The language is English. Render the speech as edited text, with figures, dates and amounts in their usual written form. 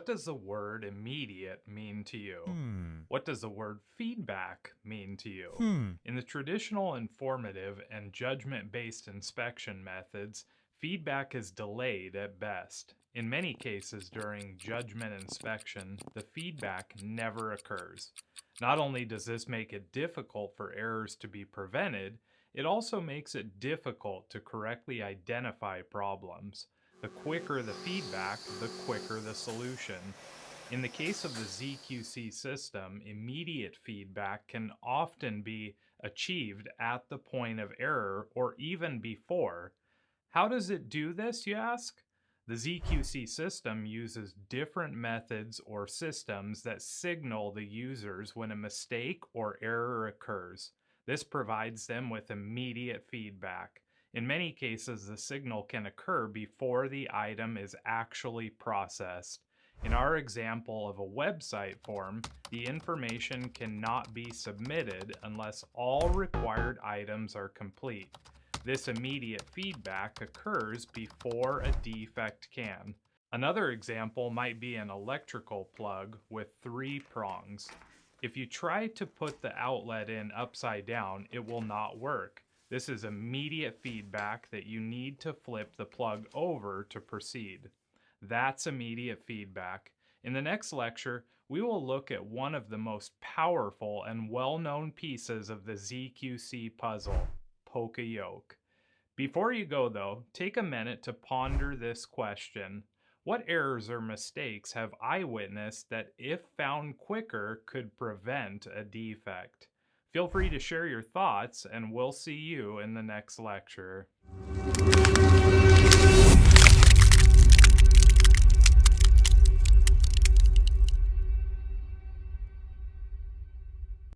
What does the word immediate mean to you? Hmm. What does the word feedback mean to you? Hmm. In the traditional informative and judgment-based inspection methods, feedback is delayed at best. In many cases during judgment inspection, the feedback never occurs. Not only does this make it difficult for errors to be prevented, it also makes it difficult to correctly identify problems. The quicker the feedback, the quicker the solution. In the case of the ZQC system, immediate feedback can often be achieved at the point of error or even before. How does it do this, you ask? The ZQC system uses different methods or systems that signal the users when a mistake or error occurs. This provides them with immediate feedback. In many cases, the signal can occur before the item is actually processed. In our example of a website form, the information cannot be submitted unless all required items are complete. This immediate feedback occurs before a defect can. Another example might be an electrical plug with 3 prongs. If you try to put the outlet in upside down, it will not work. This is immediate feedback that you need to flip the plug over to proceed. That's immediate feedback. In the next lecture, we will look at one of the most powerful and well-known pieces of the ZQC puzzle, poka-yoke. Before you go though, take a minute to ponder this question. What errors or mistakes have I witnessed that, if found quicker, could prevent a defect? Feel free to share your thoughts, and we'll see you in the next lecture.